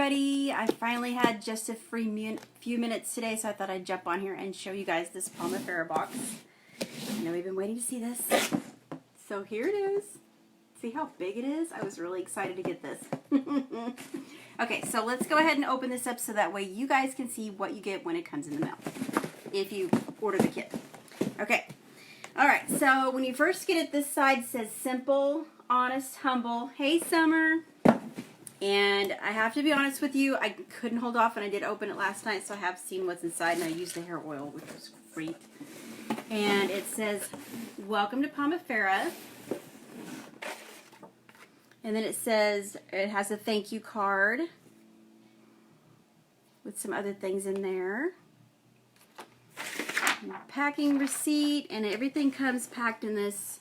everybody. I finally had just a few minutes today, so I thought I'd jump on here and show you guys this Pomifera box. I know we've been waiting to see this. So here it is. See how big it is? I was really excited to get this. Okay, so let's go ahead and open this up so that way you guys can see what you get when it comes in the mail, if you order the kit. Okay. Alright, so when you first get it, this side says simple, honest, humble. Hey, Summer. And I have to be honest with you, I couldn't hold off, and I did open it last night, so I have seen what's inside, and I used the hair oil, which was great. And it says, welcome to Pomifera. And then it says, it has a thank you card with some other things in there. Packing receipt, and everything comes packed in this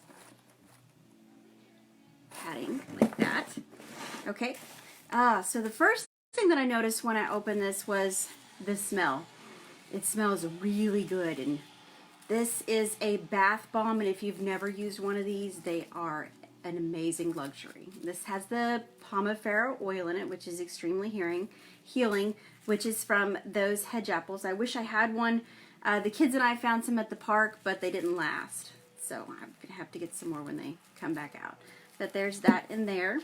padding like that. Okay. So the first thing that I noticed when I opened this was the smell. It smells really good, and this is a bath bomb, and if you've never used one of these, they are an amazing luxury. This has the Pomifera oil in it, which is extremely healing, which is from those hedge apples. I wish I had one. The kids and I found some at the park, but they didn't last, so I'm going to have to get some more when they come back out. But there's that in there.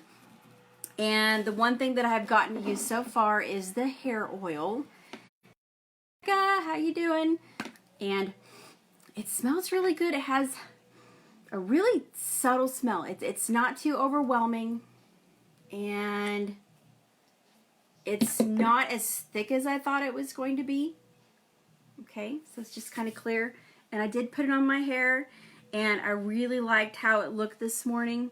And the one thing that I've gotten to use so far is the hair oil. How you doing? And it smells really good. It has a really subtle smell. It's not too overwhelming, and it's not as thick as I thought it was going to be. Okay, so it's just kind of clear. And I did put it on my hair, and I really liked how it looked this morning.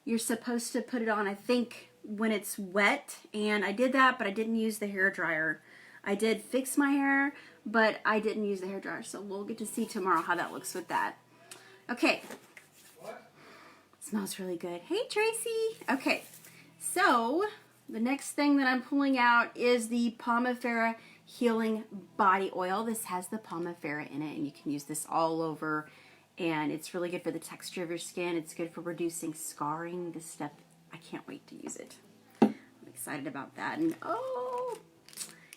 You're supposed to put it on, I think, when it's wet, and I did that, but I didn't use the hair dryer. I did fix my hair, but I didn't use the hair dryer, so we'll get to see tomorrow how that looks with that. Okay. What? Smells really good. Hey, Tracy. Okay, so the next thing that I'm pulling out is the Pomifera Healing Body Oil. This has the Pomifera in it, and you can use this all over, and it's really good for the texture of your skin. It's good for reducing scarring. This stuff, I can't wait to use it. I'm excited about that. And oh,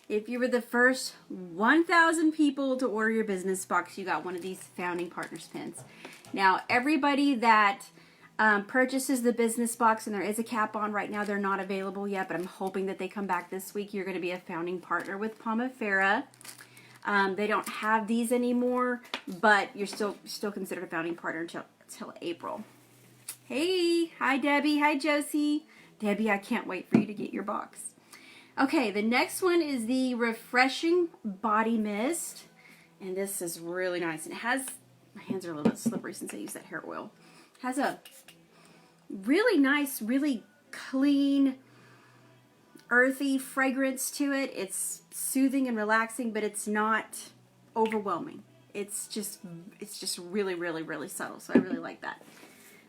if you were the first 1,000 people to order your business box, you got one of these Founding Partners pins. Now, everybody that purchases the business box, and there is a cap on right now, they're not available yet, but I'm hoping that they come back this week. You're going to be a founding partner with Pomifera. They don't have these anymore, but you're still considered a founding partner until April. Hey, hi Debbie, hi Josie. Debbie, I can't wait for you to get your box. Okay, the next one is the Refreshing Body Mist, and this is really nice. And it has, my hands are a little bit slippery since I used that hair oil. It has a really nice, really clean, earthy fragrance to it. It's soothing and relaxing, but it's not overwhelming. It's just really, really, really subtle, so I really like that.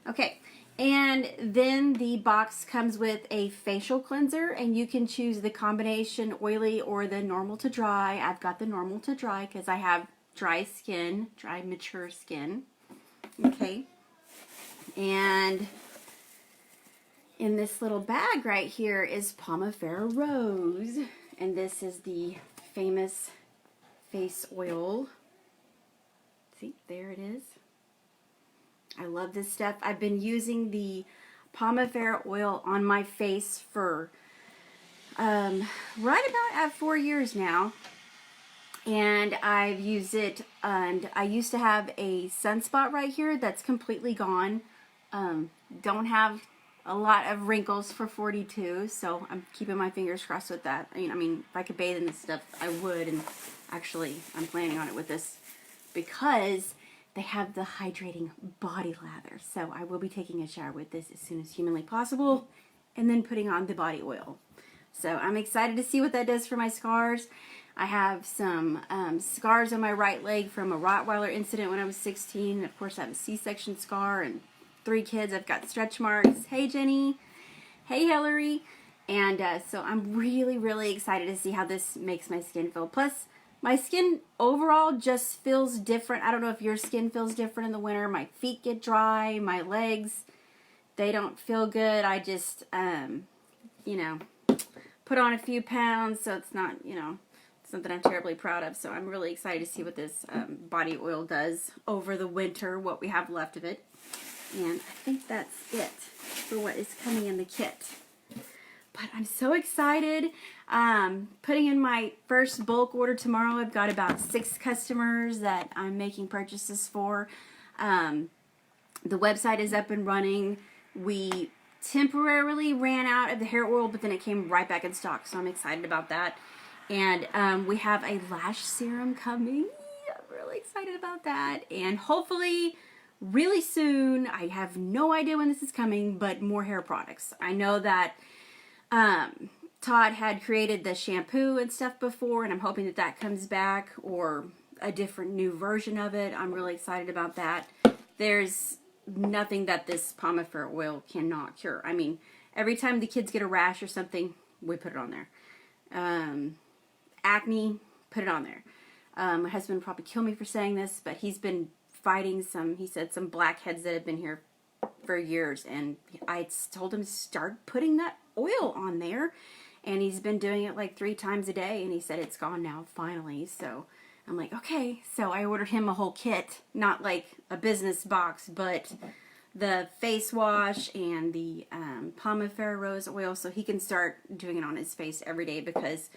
Okay, and then the box comes with a facial cleanser, and you can choose the combination oily or the normal to dry. I've got the normal to dry because I have dry skin, dry, mature skin. Okay, and in this little bag right here is Pomifera Rose, and this is the famous face oil. See, there it is. I love this stuff. I've been using the Pomifera oil on my face for right about at 4 years now, and I've used it, and I used to have a sunspot right here that's completely gone. Don't have a lot of wrinkles for 42, so I'm keeping my fingers crossed with that. I mean, if I could bathe in this stuff, I would, and actually, I'm planning on it with this because they have the hydrating body lather. So I will be taking a shower with this as soon as humanly possible, and then putting on the body oil. So I'm excited to see what that does for my scars. I have some scars on my right leg from a Rottweiler incident when I was 16. Of course, I have a C-section scar and 3 kids. I've got stretch marks. Hey, Jenny. Hey, Hillary. And so I'm really, really excited to see how this makes my skin feel. Plus, my skin overall just feels different. I don't know if your skin feels different in the winter. My feet get dry. My legs, they don't feel good. I just, you know, put on a few pounds, so it's not, you know, something I'm terribly proud of. So I'm really excited to see what this body oil does over the winter, what we have left of it. And I think that's it for what is coming in the kit. But I'm so excited. Putting in my first bulk order tomorrow. I've got about 6 customers that I'm making purchases for. The website is up and running. We temporarily ran out of the hair oil, but then it came right back in stock, so I'm excited about that. And we have a lash serum coming. I'm really excited about that. And hopefully really soon, I have no idea when this is coming, but more hair products. I know that Todd had created the shampoo and stuff before, and I'm hoping that that comes back, or a different new version of it. I'm really excited about that. There's nothing that this Pomifera oil cannot cure. I mean, every time the kids get a rash or something, we put it on there. Acne, put it on there. My husband would probably kill me for saying this, but he's been fighting some, he said, some blackheads that have been here for years, and I told him to start putting that oil on there, and he's been doing it like 3 times a day, and he said it's gone now finally. So I'm like, okay. So I ordered him a whole kit, not like a business box, but the face wash and the Pomifera rose oil, so he can start doing it on his face every day, because,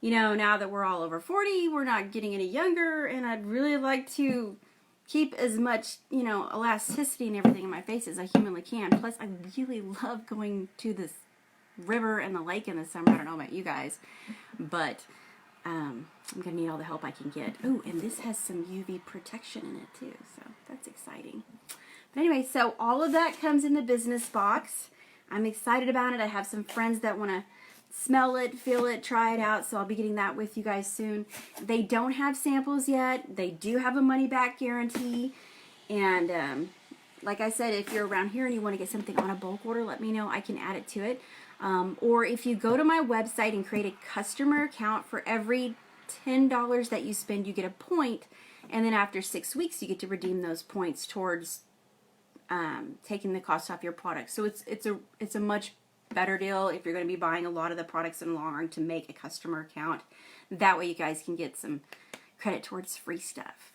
you know, now that we're all over 40, we're not getting any younger, and I'd really like to keep as much, you know, elasticity and everything in my face as I humanly can. Plus, I really love going to this river and the lake in the summer. I don't know about you guys, but I'm going to need all the help I can get. Oh, and this has some UV protection in it too, so that's exciting. But anyway, so all of that comes in the business box. I'm excited about it. I have some friends that want to smell it, feel it, try it out, so I'll be getting that with you guys soon. They don't have samples yet. They do have a money-back guarantee, and like I said, if you're around here and you want to get something on a bulk order, let me know. I can add it to it. Or if you go to my website and create a customer account, for every $10 that you spend, you get a point, and then after 6 weeks, you get to redeem those points towards taking the cost off your product. So it's a much better deal if you're going to be buying a lot of the products in the long run to make a customer account. That way you guys can get some credit towards free stuff.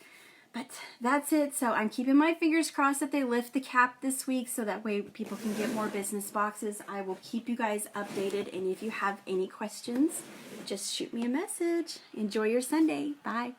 But that's it. So I'm keeping my fingers crossed that they lift the cap this week, so that way people can get more business boxes. I will keep you guys updated, and if you have any questions, just shoot me a message. Enjoy your Sunday. Bye.